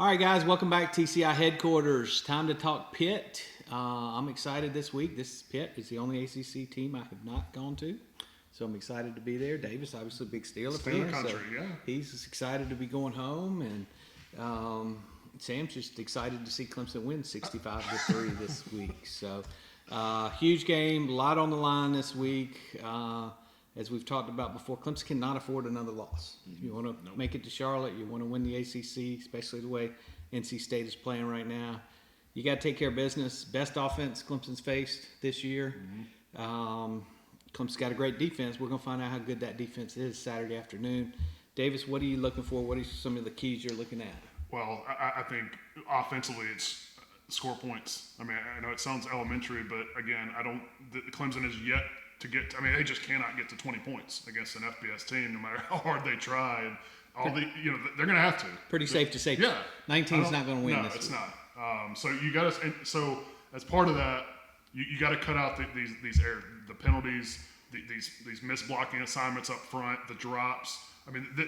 All right, guys, welcome back to TCI headquarters. Time to talk Pitt. I'm excited this week. This Pitt is the only ACC team I have not gone to, so I'm excited to be there. Davis, obviously, a big Steeler fan, country, so yeah. he's excited to be going home, and Sam's just excited to see Clemson win 65-3 this week. So, huge game, a lot on the line this week. As we've talked about before, Clemson cannot afford another loss. If you want to make it to Charlotte, you want to win the ACC, especially the way NC State is playing right now. You got to take care of business. Best offense Clemson's faced this year. Clemson's got a great defense. We're going to find out how good that defense is Saturday afternoon. Davis, what are you looking for? What are some of the keys you're looking at? Well, I think offensively it's score points. I mean, I know it sounds elementary, but again, Clemson is yet to get. They just cannot get to 20 points against an FBS team, no matter how hard they try. And they're going to have to. Pretty safe to say. Yeah, 19's not going to win. No, this it's week. not. So you got to. So as part of that, you got to cut out the penalties, these missed blocking assignments up front, the drops.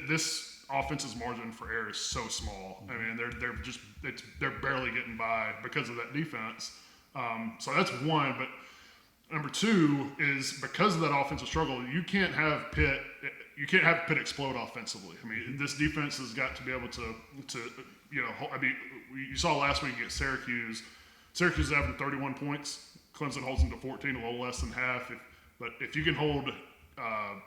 This offense's margin for error is so small. They're barely getting by because of that defense. So that's one. But number two is because of that offensive struggle, you can't have Pitt explode offensively. This defense has got to be able to you saw last week against Syracuse. Syracuse is averaging 31 points. Clemson holds them to 14, a little less than half. But if you can hold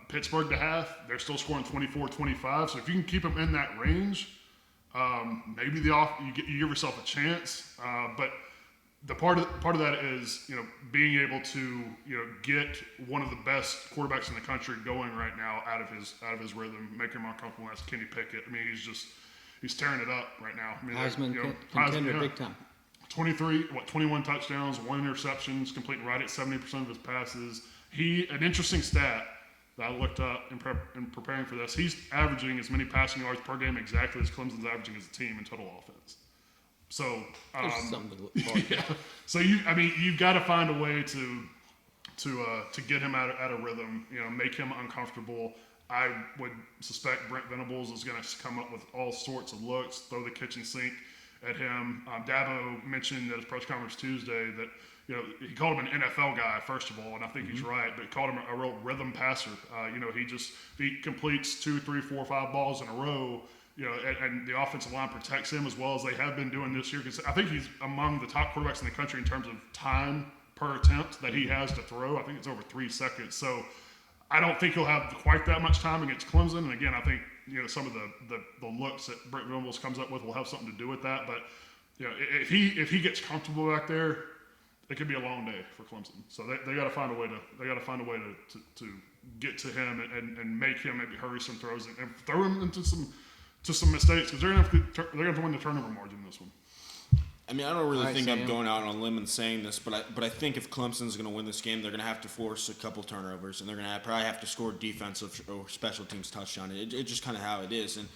Pittsburgh to half, they're still scoring 24-25. So if you can keep them in that range, maybe you give yourself a chance. But the part of that is being able to get one of the best quarterbacks in the country going right now out of his rhythm, make him uncomfortable. That's Kenny Pickett. He's tearing it up right now. Heisman contender, big time. 21 touchdowns, 1 interception, completing right at 70% of his passes. An interesting stat that I looked up in preparing for this, he's averaging as many passing yards per game exactly as Clemson's averaging as a team in total offense. So, there's something to look for. Yeah. So you've got to find a way to get him out of rhythm, make him uncomfortable. I would suspect Brent Venables is going to come up with all sorts of looks, throw the kitchen sink at him. Dabo mentioned at his press conference Tuesday that he called him an NFL guy first of all, and I think he's right. But he called him a real rhythm passer. He completes 2, 3, 4, 5 balls in a row. And the offensive line protects him as well as they have been doing this year. Because I think he's among the top quarterbacks in the country in terms of time per attempt that he has to throw. I think it's over 3 seconds. So I don't think he'll have quite that much time against Clemson. And again, I think some of the looks that Brent Venables comes up with will have something to do with that. But if he gets comfortable back there, it could be a long day for Clemson. So they got to find a way to get to him and make him maybe hurry some throws and throw him into some mistakes because they're gonna have to win the turnover margin in this one. I don't really think I'm going out on a limb and saying this, but I think if Clemson's going to win this game, they're going to have to force a couple turnovers, and they're going to probably have to score defensive or special teams touchdown. It's just kind of how it is. And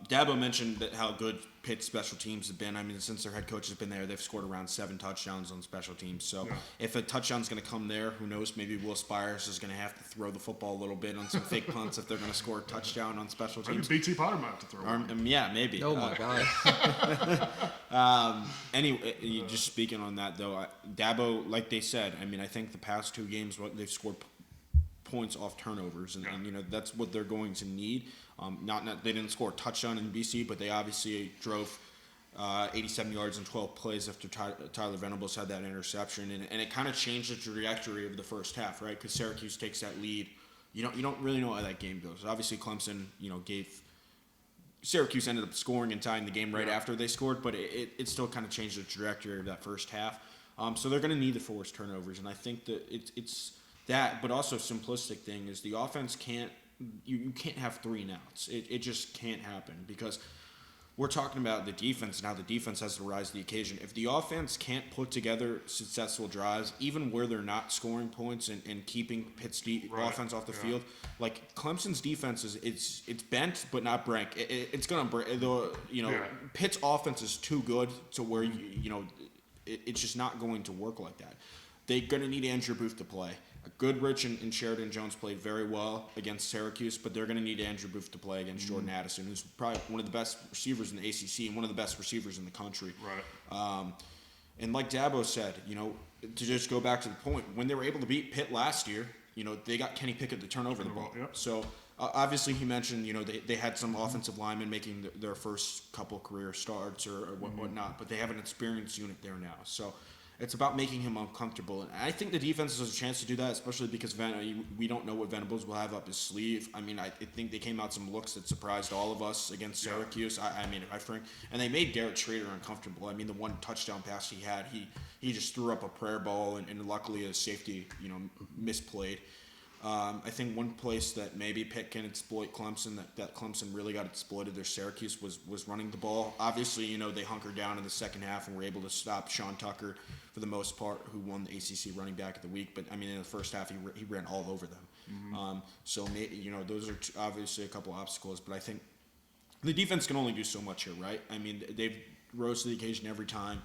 Dabo mentioned how good Pitt's special teams have been. Since their head coach has been there, they've scored around 7 touchdowns on special teams. So if a touchdown's going to come there, who knows? Maybe Will Spires is going to have to throw the football a little bit on some fake punts if they're going to score a touchdown on special teams. Maybe BT Potter might have to throw one. Yeah, maybe. Oh, my God. Anyway, just speaking on that, though, Dabo, like they said, I think the past 2 games, they've scored points off turnovers, and that's what they're going to need. They didn't score a touchdown in BC, but they obviously drove 87 yards in 12 plays after Tyler Venables had that interception, and it kind of changed the trajectory of the first half, right? Because Syracuse takes that lead. You don't really know how that game goes. Obviously, Clemson, Syracuse ended up scoring and tying the game right after they scored, but it still kind of changed the trajectory of that first half. So they're going to need the forced turnovers, and I think that it's that, but also simplistic thing is the offense can't. You can't have 3 and outs. It just can't happen because we're talking about the defense and how the defense has to rise to the occasion. If the offense can't put together successful drives, even where they're not scoring points and keeping Pitt's offense off the field, like Clemson's defense it's bent but not break. It's gonna break. Pitt's offense is too good to where it's just not going to work like that. They're gonna need Andrew Booth to play. Goodrich and Sheridan Jones played very well against Syracuse, but they're going to need Andrew Booth to play against Jordan Addison, who's probably one of the best receivers in the ACC and one of the best receivers in the country. Right. And like Dabo said, to just go back to the point, when they were able to beat Pitt last year, they got Kenny Pickett to turn over the ball. Yep. So obviously he mentioned, they had some offensive linemen making their first couple career starts or whatnot, but they have an experienced unit there now. So it's about making him uncomfortable. And I think the defense has a chance to do that, especially because we don't know what Venables will have up his sleeve. I mean, I think they came out some looks that surprised all of us against Syracuse. And they made Garrett Schrader uncomfortable. I mean, the one touchdown pass he had, he just threw up a prayer ball, and luckily his safety, misplayed. I think one place that maybe Pitt can exploit Clemson, that Clemson really got exploited their Syracuse was running the ball. Obviously, they hunkered down in the second half and were able to stop Sean Tucker for the most part, who won the ACC running back of the week. But, I mean, in the first half, he ran all over them. So, those are obviously a couple obstacles. But I think the defense can only do so much here, right? I mean, they've rose to the occasion every time.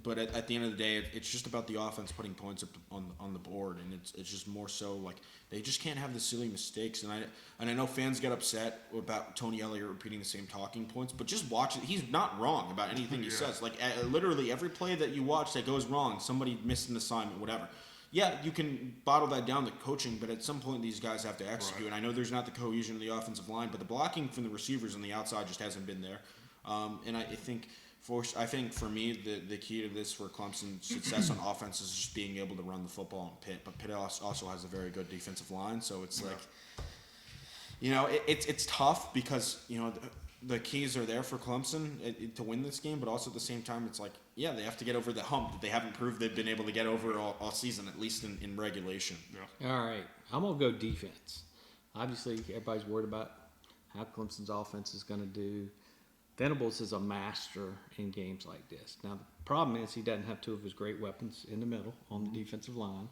But at the end of the day, it's just about the offense putting points up on the board, and it's just more so like they just can't have the silly mistakes. And I know fans get upset about Tony Elliott repeating the same talking points, but just watch it. He's not wrong about anything he says. Like literally every play that you watch that goes wrong, somebody missed an assignment, whatever. Yeah, you can bottle that down to coaching, but at some point these guys have to execute. Right. And I know there's not the cohesion of the offensive line, but the blocking from the receivers on the outside just hasn't been there. And I think for me, the key to this for Clemson's success on offense is just being able to run the football in Pitt. But Pitt also has a very good defensive line, so it's like, it's tough because the keys are there for Clemson to win this game, but also at the same time, it's like, they have to get over the hump that they haven't proved they've been able to get over all season, at least in regulation. Yeah. All right, I'm gonna go defense. Obviously, everybody's worried about how Clemson's offense is going to do. Venables is a master in games like this. Now, the problem is he doesn't have two of his great weapons in the middle on the defensive line.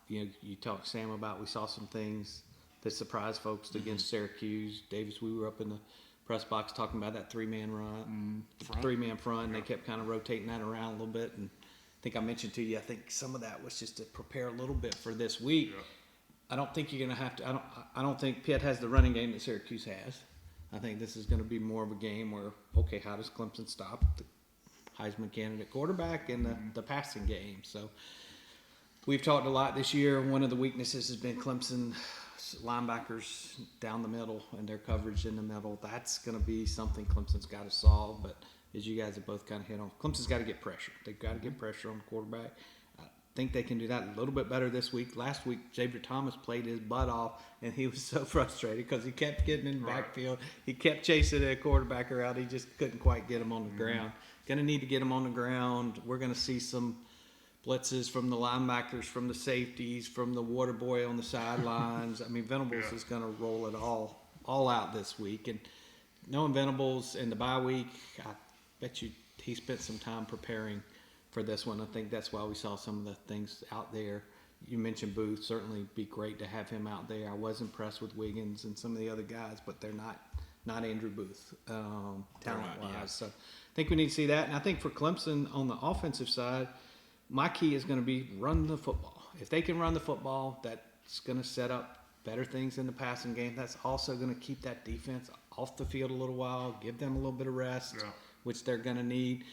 You talked, Sam, about we saw some things that surprised folks against Syracuse. Davis, we were up in the press box talking about that three-man front, and they kept kind of rotating that around a little bit. And I think I mentioned to you, I think some of that was just to prepare a little bit for this week. Yeah. I don't think you're going to have to – I don't think Pitt has the running game that Syracuse has. I think this is going to be more of a game where, okay, how does Clemson stop the Heisman candidate quarterback in the passing game? So we've talked a lot this year. One of the weaknesses has been Clemson linebackers down the middle and their coverage in the middle. That's going to be something Clemson's got to solve. But as you guys have both kind of hit on, Clemson's got to get pressure. They've got to get pressure on the quarterback. I think they can do that a little bit better this week. Last week, Xavier Thomas played his butt off, and he was so frustrated because he kept getting in the backfield. He kept chasing the quarterback around. He just couldn't quite get him on the ground. Going to need to get him on the ground. We're going to see some blitzes from the linebackers, from the safeties, from the water boy on the sidelines. I mean, Venables is going to roll it all out this week. And knowing Venables in the bye week, I bet you he spent some time preparing for this one. I think that's why we saw some of the things out there. You mentioned Booth. Certainly be great to have him out there. I was impressed with Wiggins and some of the other guys, but they're not Andrew Booth talent-wise. So I think we need to see that. And I think for Clemson on the offensive side, my key is going to be run the football. If they can run the football, that's going to set up better things in the passing game. That's also going to keep that defense off the field a little while, give them a little bit of rest, which they're going to need.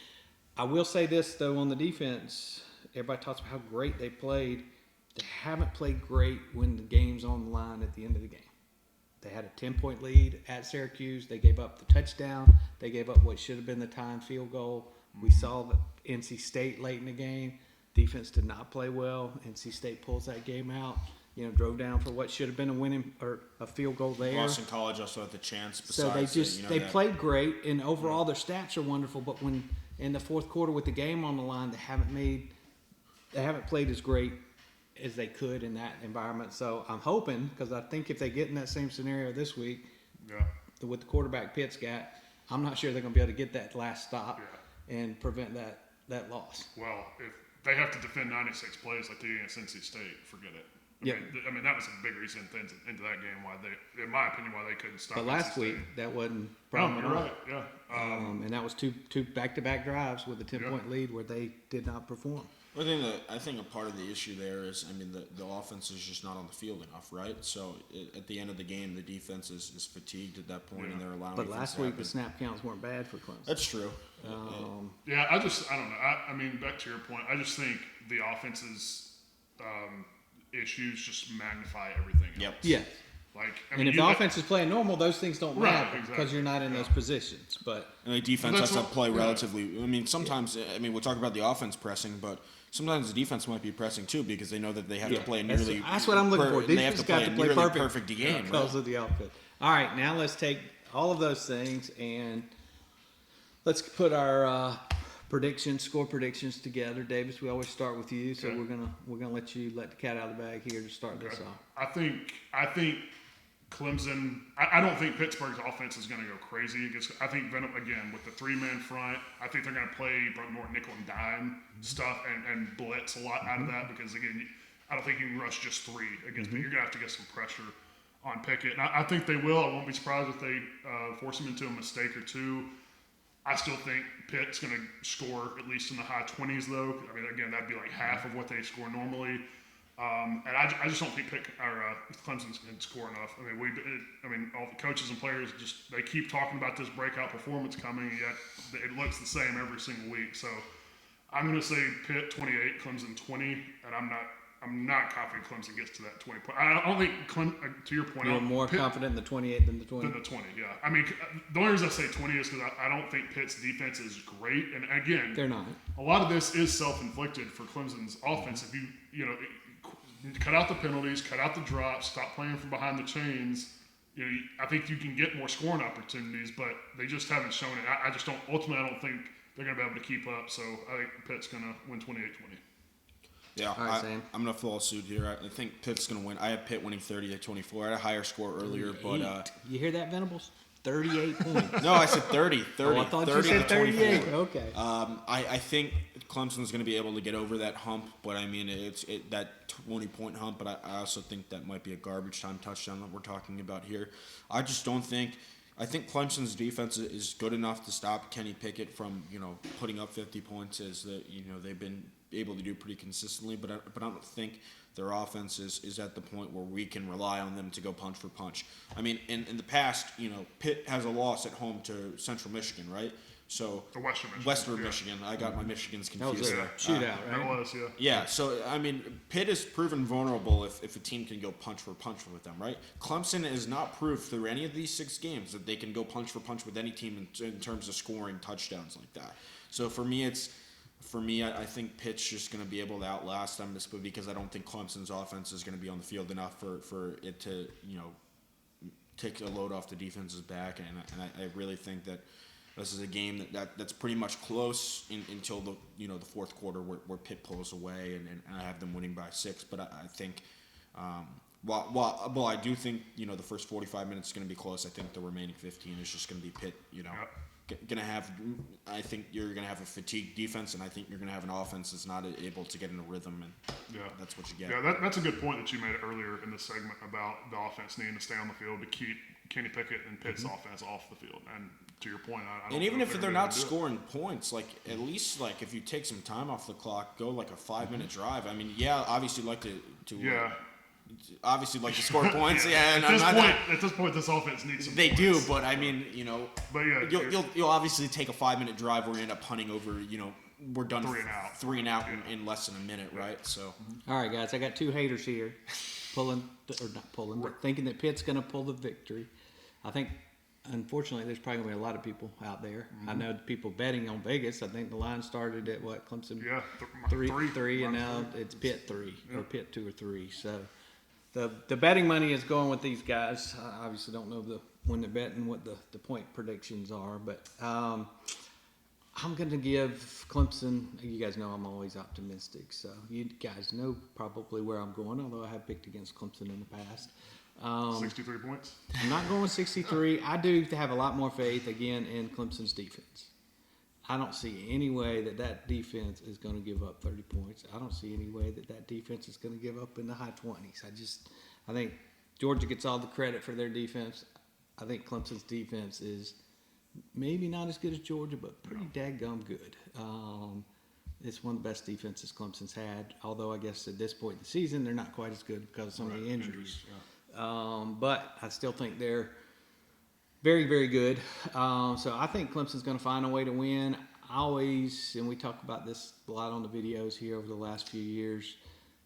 I will say this, though, on the defense. Everybody talks about how great they played. They haven't played great when the game's on the line at the end of the game. They had a 10-point lead at Syracuse. They gave up the touchdown. They gave up what should have been the tying field goal. We saw that NC State late in the game. Defense did not play well. NC State pulls that game out. Drove down for what should have been a winning or a field goal there. Boston College also had the chance. So they played great, and overall their stats are wonderful. But when in the fourth quarter with the game on the line, they haven't played as great as they could in that environment. So I'm hoping, because I think if they get in that same scenario this week, with the quarterback Pitt's got, I'm not sure they're going to be able to get that last stop and prevent that loss. Well, if they have to defend 96 plays like they did against NC State, forget it. I mean, that was a big reason into that game why they, in my opinion, why they couldn't stop. But last week, that wasn't problem at all. Right, yeah. And that was two back-to-back drives with a 10-point lead where they did not perform. I think a part of the issue there is, I mean, the offense is just not on the field enough, right? So at the end of the game, the defense is fatigued at that point, and they're allowing. But things last to week happen. the snap counts weren't bad for Clemson. That's true. Yeah, I don't know. I mean, back to your point, I just think the offense's issues just magnify everything else. Yep. Yeah. Like, And if the offense is playing normal, those things don't Right, matter because exactly. you're not in those positions. But And the defense Well, has that's to play what- yeah. relatively. I mean, sometimes I mean we'll talk about the offense pressing, but sometimes the defense might be pressing too because they know that they have to play a nearly. that's what I'm looking for. They have Defense to got play to a play nearly perfect game because right? of the outfit. All right, now let's take all of those things and let's put our score predictions together. Davis, we always start with you, so Okay. we're gonna let you let the cat out of the bag here to start this off. I think Clemson. I don't think Pittsburgh's offense is going to go crazy. I think Venom again with the 3-man front. I think they're going to play more nickel and dime stuff and blitz a lot out of that because again, I don't think you can rush just 3 against. But you're going to have to get some pressure on Pickett. And I think they will. I won't be surprised if they force him into a mistake or two. I still think Pitt's going to score at least in the high 20s, though. I mean, again, that'd be like half of what they score normally. And I just don't think Clemson's going to score enough. I mean, all the coaches and players they keep talking about this breakout performance coming, yet it looks the same every single week. So I'm going to say Pitt 28, Clemson 20, and I'm not confident Clemson gets to that 20 point. I don't think to your point, You're more Pitt, confident in the 28 than the 20. than the 20, yeah. I mean, the only reason I say 20 is because I don't think Pitt's defense is great. And again, They're not. a lot of this is self-inflicted for Clemson's offense. If you cut out the penalties, cut out the drops, stop playing from behind the chains, I think you can get more scoring opportunities, but they just haven't shown it. I just don't. Ultimately, I don't think they're going to be able to keep up. So I think Pitt's going to win 28-20. Yeah, All right, Sam. I'm going to follow suit here. I think Pitt's going to win. I have Pitt winning 30-24. I had a higher score earlier, but You hear that, Venables? 38 points. no, I said 30. 30. Oh, I thought 30 you said to 24. 38. Okay. I think Clemson's going to be able to get over that hump, but I mean it's that 20-point hump. But I also think that might be a garbage time touchdown that we're talking about here. I just don't think. I think Clemson's defense is good enough to stop Kenny Pickett from putting up 50 points as they've been able to do pretty consistently. But I don't think their offense is at the point where we can rely on them to go punch for punch. I mean, in the past, Pitt has a loss at home to Central Michigan, right? So Western Michigan. Michigan. I got my Michigans That was confused a there. shootout, That right? was, yeah. Yeah, so I mean, Pitt is proven vulnerable if a team can go punch for punch with them, right? Clemson is not proof through any of these 6 games that they can go punch for punch with any team in terms of scoring touchdowns like that. So for me, I think Pitt's just going to be able to outlast them, just because I don't think Clemson's offense is going to be on the field enough for it to take a load off the defense's back, and I really think that. This is a game that's pretty much close until the fourth quarter where Pitt pulls away and I have them winning by 6. But I think while I do think the first 45 minutes is going to be close, I think the remaining 15 is just going to be Pitt. Going to have. I think you're going to have a fatigued defense, and I think you're going to have an offense that's not able to get in a rhythm, and that's what you get. Yeah, that's a good point that you made earlier in the segment about the offense needing to stay on the field to keep Kenny Pickett and Pitt's offense off the field. And to your point, I don't And even know if they're they're gonna not do it. scoring points, at least if you take some time off the clock, go like a 5-minute drive. I mean, obviously like to obviously like to score points. Yeah, and at this point, this offense needs some. They points. do, but I mean, But yeah, you'll obviously take a 5-minute drive where you end up punting over. We're done 3 and out. in less than a minute, right? So All right, guys, I got 2 haters here, thinking that Pitt's going to pull the victory. I think, unfortunately, there's probably going to be a lot of people out there. I know people betting on Vegas. I think the line started at Clemson 3, and now it's Pitt 3 or Pitt 2 or 3. So the betting money is going with these guys. I obviously don't know when they're betting what the point predictions are, but I'm going to give Clemson. You guys know I'm always optimistic, so you guys know probably where I'm going. Although I have picked against Clemson in the past. 63 points. I'm not going with 63. I do have a lot more faith, again, in Clemson's defense. I don't see any way that defense is going to give up 30 points. I don't see any way that defense is going to give up in the high 20s. I think Georgia gets all the credit for their defense. I think Clemson's defense is maybe not as good as Georgia, but pretty daggum good. it's one of the best defenses Clemson's had. Although I guess at this point in the season they're not quite as good because of some of the injuries. But I still think they're very, very good. So I think Clemson's going to find a way to win. And we talk about this a lot on the videos here over the last few years.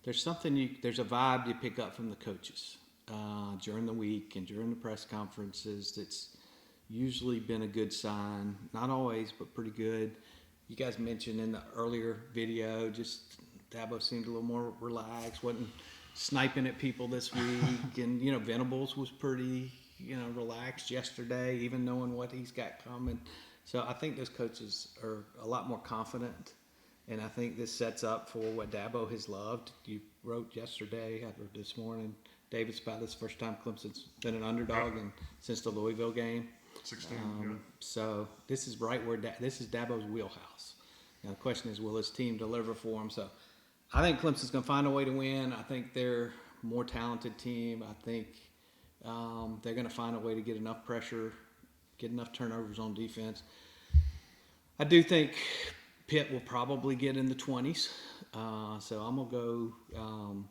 There's a vibe you pick up from the coaches during the week and during the press conferences. That's usually been a good sign. Not always, but pretty good. You guys mentioned in the earlier video, just Dabo seemed a little more relaxed, wasn't sniping at people this week. And, Venables was pretty, relaxed yesterday, even knowing what he's got coming. So I think those coaches are a lot more confident. And I think this sets up for what Dabo has loved. You wrote yesterday, or this morning, Davis, about this first time Clemson's been an underdog since the Louisville game. 16, So this is right where this is Dabo's wheelhouse. Now the question is, will his team deliver for him? So I think Clemson's going to find a way to win. I think they're a more talented team. I think they're going to find a way to get enough pressure, get enough turnovers on defense. I do think Pitt will probably get in the 20s. So I'm going to go,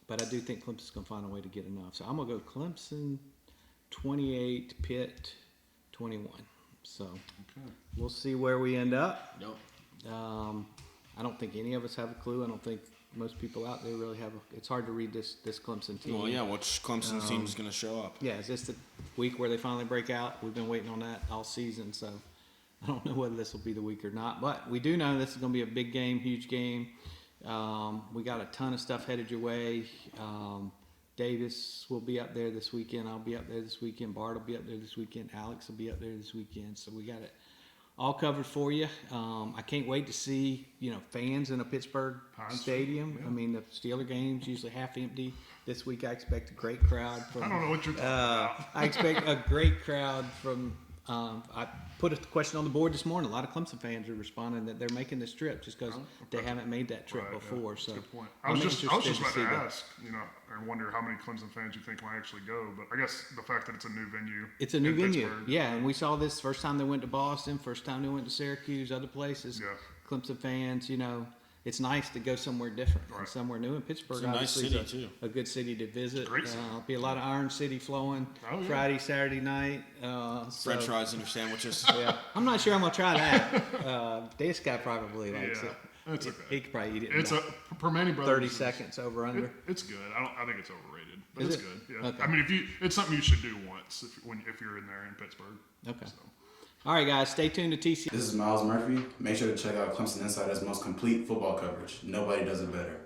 but I do think Clemson's going to find a way to get enough. So I'm going to go Clemson 28, Pitt 21. So we'll see where we end up. Yep. I don't think any of us have a clue. I don't think most people out there really have it's hard to read this Clemson team. Well, yeah, which Clemson team is going to show up? Yeah, is this the week where they finally break out? We've been waiting on that all season, so I don't know whether this will be the week or not. But we do know this is going to be a big game, huge game. We got a ton of stuff headed your way. Davis will be up there this weekend. I'll be up there this weekend. Bart will be up there this weekend. Alex will be up there this weekend. So we got it all covered for you. I can't wait to see fans in a Pittsburgh stadium. Yeah. I mean, the Steeler game's usually half empty. This week I expect a great crowd from. I don't know what you're talking about. I expect a great crowd from. I put a question on the board this morning. A lot of Clemson fans are responding that they're making this trip just because they haven't made that trip before. That's So a good point. I'm I was just interested about see to that. ask, and wonder how many Clemson fans you think might actually go. But I guess the fact that it's a new venue. It's a new in venue. Pittsburgh, Yeah, and we saw this first time they went to Boston, first time they went to Syracuse, other places. Yeah. Clemson fans, it's nice to go somewhere different, and Right. somewhere new. And Pittsburgh, It's a nice obviously, city, is too. a good city to visit. Great city. Be a lot of Iron City flowing Oh, yeah. Friday, Saturday night. French fries in your sandwiches. Yeah, I'm not sure I'm gonna try that. This guy probably likes Yeah, it. it's okay. He could probably eat it in It's about per many brothers. 30 seconds over under. It's good. I think it's overrated, but Is it's it? good. Yeah. Okay. I mean, it's something you should do once if you're in there in Pittsburgh. Okay. So. All right, guys, stay tuned to TCI. This is Miles Murphy. Make sure to check out Clemson Insider's most complete football coverage. Nobody does it better.